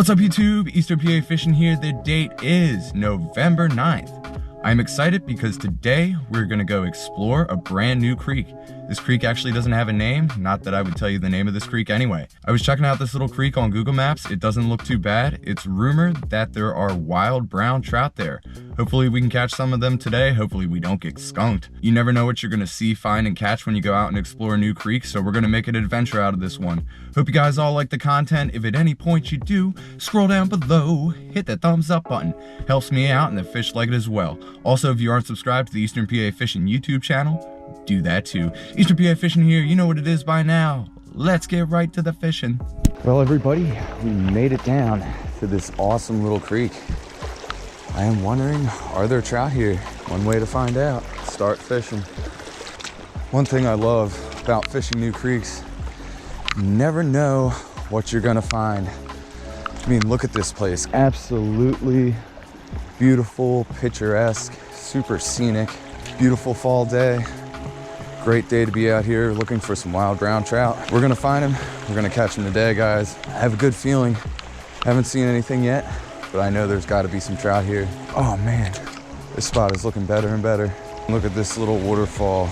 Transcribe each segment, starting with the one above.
What's up YouTube? Eastern PA Fishing here. The date is November 9th. I'm excited because today we're gonna go explore a brand new creek. This creek actually doesn't have a name, not that I would tell you the name of this creek anyway. I was checking out this little creek on Google Maps. It doesn't look too bad. It's rumored that there are wild brown trout there. Hopefully we can catch some of them today. Hopefully we don't get skunked. You never know what you're gonna see, find, and catch when you go out and explore a new creek, so we're gonna make an adventure out of this one. Hope you guys all like the content. If at any point you do, scroll down below, hit that thumbs up button. Helps me out and the fish like it as well. Also, if you aren't subscribed to the Eastern PA Fishing YouTube channel, do that too. Eastern PA Fishing here, you know what it is by now. Let's get right to the fishing. Well, everybody, we made it down to this awesome little creek. I am wondering, are there trout here? One way to find out, start fishing. One thing I love about fishing new creeks, you never know what you're gonna find. I mean, look at this place. Absolutely beautiful, picturesque, super scenic, beautiful fall day. Great day to be out here looking for some wild brown trout. We're gonna find them. We're gonna catch them today, guys. I have a good feeling. Haven't seen anything yet, but I know there's gotta be some trout here. Oh man, this spot is looking better and better. Look at this little waterfall.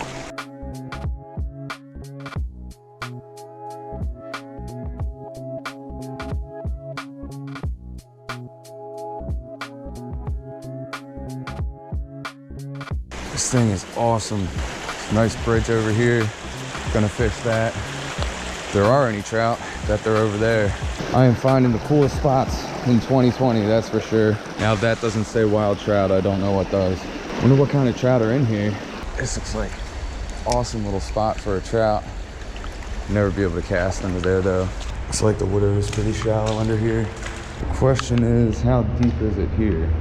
This thing is awesome. Nice bridge over here. Gonna fish that. If there are any trout, bet they're over there. I am finding the coolest spots in 2020, that's for sure. Now if that doesn't say wild trout, I don't know what does. Wonder what kind of trout are in here. This looks like an awesome little spot for a trout. Never be able to cast under there though. Looks like the water is pretty shallow under here. The question is, how deep is it here?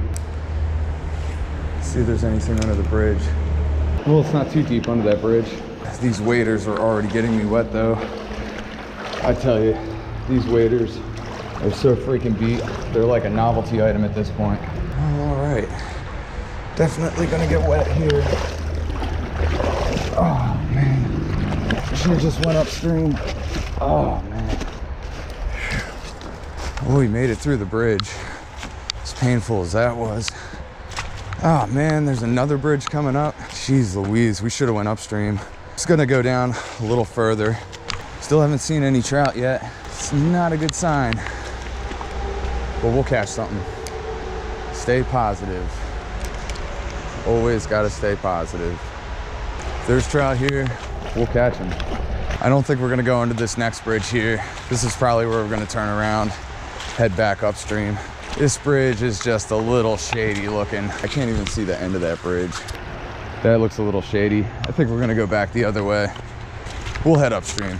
Let's see if there's anything under the bridge. Well, it's not too deep under that bridge. These waders are already getting me wet though. I tell you, these waders are so freaking beat. They're like a novelty item at this point. All right, definitely gonna get wet here. Oh man, should have just went upstream. Oh man. Oh, we made it through the bridge. As painful as that was. Oh man, there's another bridge coming up. Jeez Louise, we should have went upstream. It's gonna go down a little further. Still haven't seen any trout yet. It's not a good sign, but we'll catch something. Stay positive. Always gotta stay positive. If there's trout here, we'll catch them. I don't think we're gonna go into this next bridge here. This is probably where we're gonna turn around, head back upstream. This bridge is just a little shady looking. I can't even see the end of that bridge. That looks a little shady. I think we're gonna go back the other way. We'll head upstream.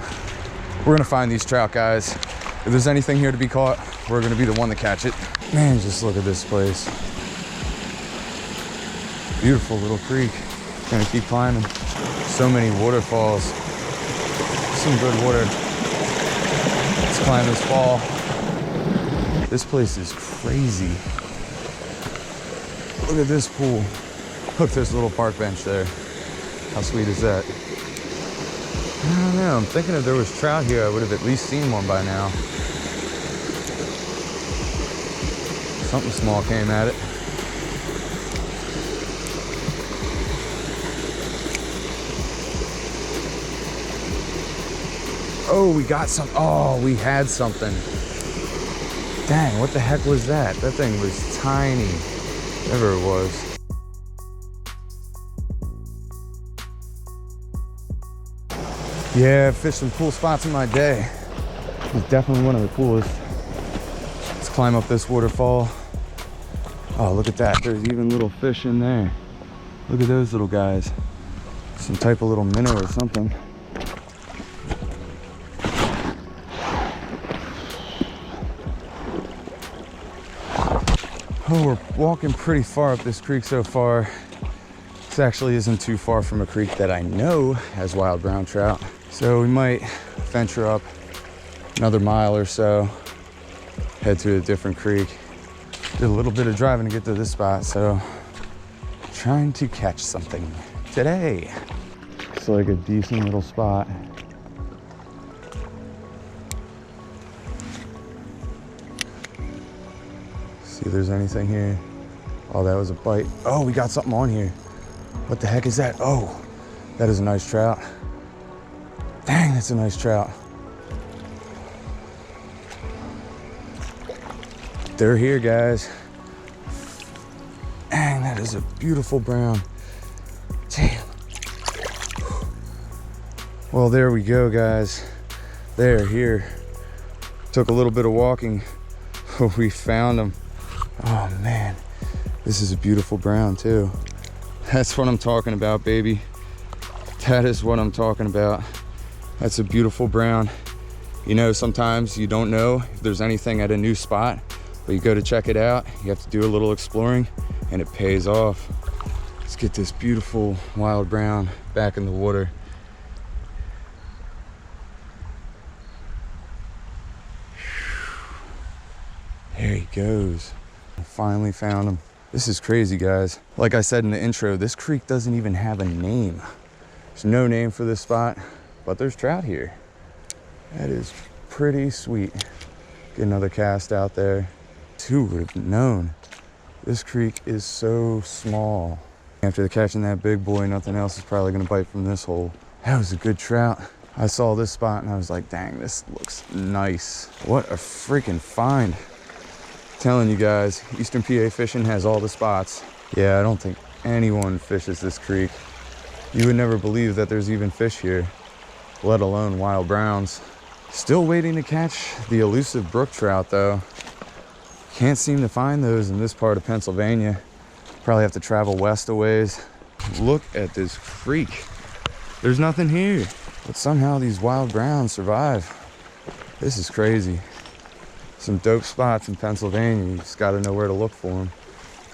We're gonna find these trout, guys. If there's anything here to be caught, we're gonna be the one to catch it. Man, just look at this place. Beautiful little creek. Gonna keep climbing. So many waterfalls. Some good water. Let's climb this fall. This place is crazy. Look at this pool. Look, there's a little park bench there. How sweet is that? I don't know, I'm thinking if there was trout here, I would have at least seen one by now. Something small came at it. Oh, we got some, oh, we had something. Dang, what the heck was that? That thing was tiny, whatever it was. Yeah, I've fished some cool spots in my day. It's definitely one of the coolest. Let's climb up this waterfall. Oh, look at that. There's even little fish in there. Look at those little guys. Some type of little minnow or something. Oh, we're walking pretty far up this creek so far. This actually isn't too far from a creek that I know has wild brown trout. So we might venture up another mile or so, head to a different creek. Did a little bit of driving to get to this spot, so trying to catch something today. Looks like a decent little spot. See if there's anything here. Oh, that was a bite. Oh, we got something on here. What the heck is that? Oh, that is a nice trout. Dang, that's a nice trout. They're here, guys. Dang, that is a beautiful brown. Damn. Well, there we go, guys. They're here. Took a little bit of walking. We found them. Oh man, this is a beautiful brown too. That's what I'm talking about, baby. That is what I'm talking about. That's a beautiful brown. You know, sometimes you don't know if there's anything at a new spot, but you go to check it out. You have to do a little exploring and it pays off. Let's get this beautiful wild brown back in the water. There he goes. I finally found him. This is crazy, guys. Like I said in the intro, this creek doesn't even have a name. There's no name for this spot, but there's trout here. That is pretty sweet. Get another cast out there. Who would have known? This creek is so small. After catching that big boy, nothing else is probably gonna bite from this hole. That was a good trout. I saw this spot and I was like, dang, this looks nice. What a freaking find. Telling you guys, Eastern PA fishing has all the spots. Yeah, I don't think anyone fishes this creek. You would never believe that there's even fish here, let alone wild browns. Still waiting to catch the elusive brook trout though. Can't seem to find those in this part of Pennsylvania. Probably have to travel west a ways. Look at this creek. There's nothing here, but somehow these wild browns survive. This is crazy. Some dope spots in Pennsylvania. You just gotta know where to look for them.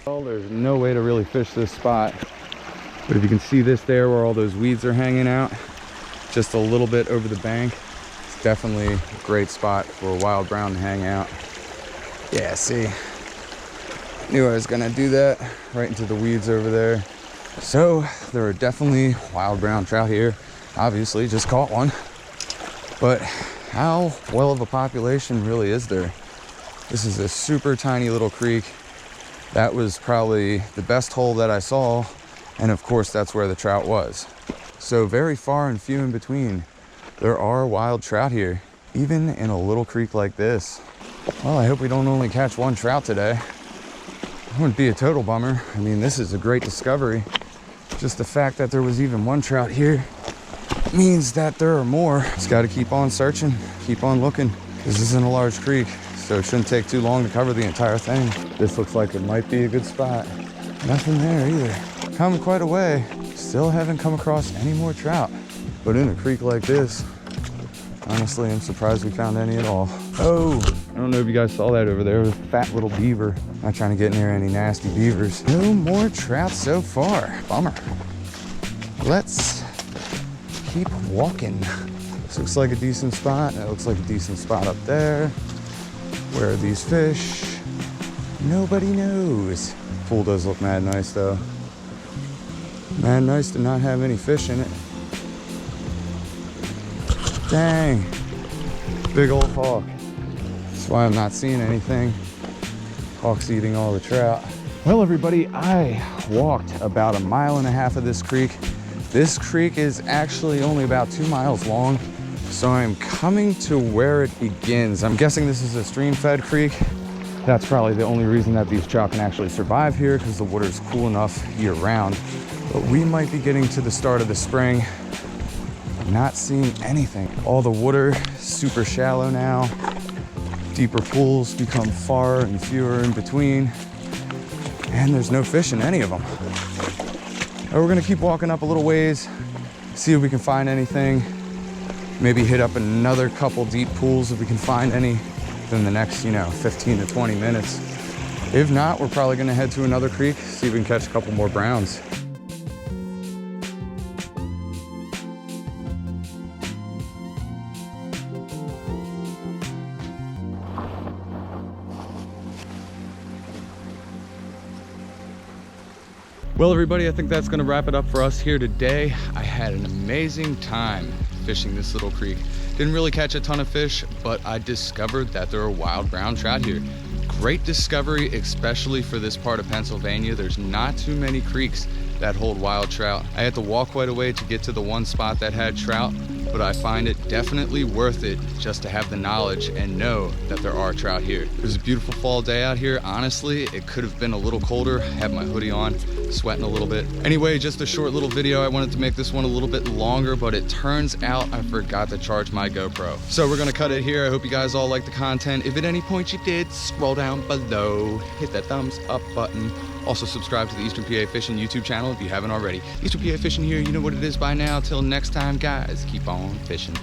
Well, there's no way to really fish this spot. But if you can see this there where all those weeds are hanging out, just a little bit over the bank, it's definitely a great spot for a wild brown to hang out. Yeah, see, knew I was gonna do that, right into the weeds over there. So there are definitely wild brown trout here. Obviously, just caught one. But how well of a population really is there? This is a super tiny little creek. That was probably the best hole that I saw. And of course, that's where the trout was. So very far and few in between. There are wild trout here, even in a little creek like this. Well, I hope we don't only catch one trout today. It wouldn't be a total bummer. I mean, this is a great discovery. Just the fact that there was even one trout here means that there are more. Just got to keep on searching, keep on looking. This isn't a large creek, so it shouldn't take too long to cover the entire thing. This looks like it might be a good spot. Nothing there either. Come quite a way, still haven't come across any more trout. But in a creek like this, honestly, I'm surprised we found any at all. Oh, I don't know if you guys saw that over there. It was a fat little beaver. Not trying to get near any nasty beavers. No more trout so far. Bummer. Let's keep walking. This looks like a decent spot. That looks like a decent spot up there. Where are these fish? Nobody knows. Pool does look mad nice though. Mad nice to not have any fish in it. Dang. Big old hawk. That's why I'm not seeing anything. Hawk's eating all the trout. Well, everybody, I walked about 1.5 miles of this creek. This creek is actually only about 2 miles long. So I'm coming to where it begins. I'm guessing this is a stream-fed creek. That's probably the only reason that these trout can actually survive here, because the water's cool enough year-round. But we might be getting to the start of the spring, not seeing anything. All the water super shallow now. Deeper pools become far and fewer in between. And there's no fish in any of them. We're gonna keep walking up a little ways, see if we can find anything. Maybe hit up another couple deep pools if we can find any within the next, 15 to 20 minutes. If not, we're probably gonna head to another creek, see if we can catch a couple more browns. Well, everybody, I think that's gonna wrap it up for us here today. I had an amazing time fishing this little creek. Didn't really catch a ton of fish, but I discovered that there are wild brown trout here. Great discovery, especially for this part of Pennsylvania. There's not too many creeks that hold wild trout. I had to walk quite a way to get to the one spot that had trout, but I find it definitely worth it just to have the knowledge and know that there are trout here. It was a beautiful fall day out here. Honestly, it could have been a little colder. I have my hoodie on, sweating a little bit. Anyway, just a short little video. I wanted to make this one a little bit longer, but it turns out I forgot to charge my GoPro. So we're gonna cut it here. I hope you guys all like the content. If at any point you did, scroll down below, hit that thumbs up button. Also subscribe to the Eastern PA Fishing YouTube channel if you haven't already. Eastern PA Fishing here, you know what it is by now. Till next time, guys, keep on fishing.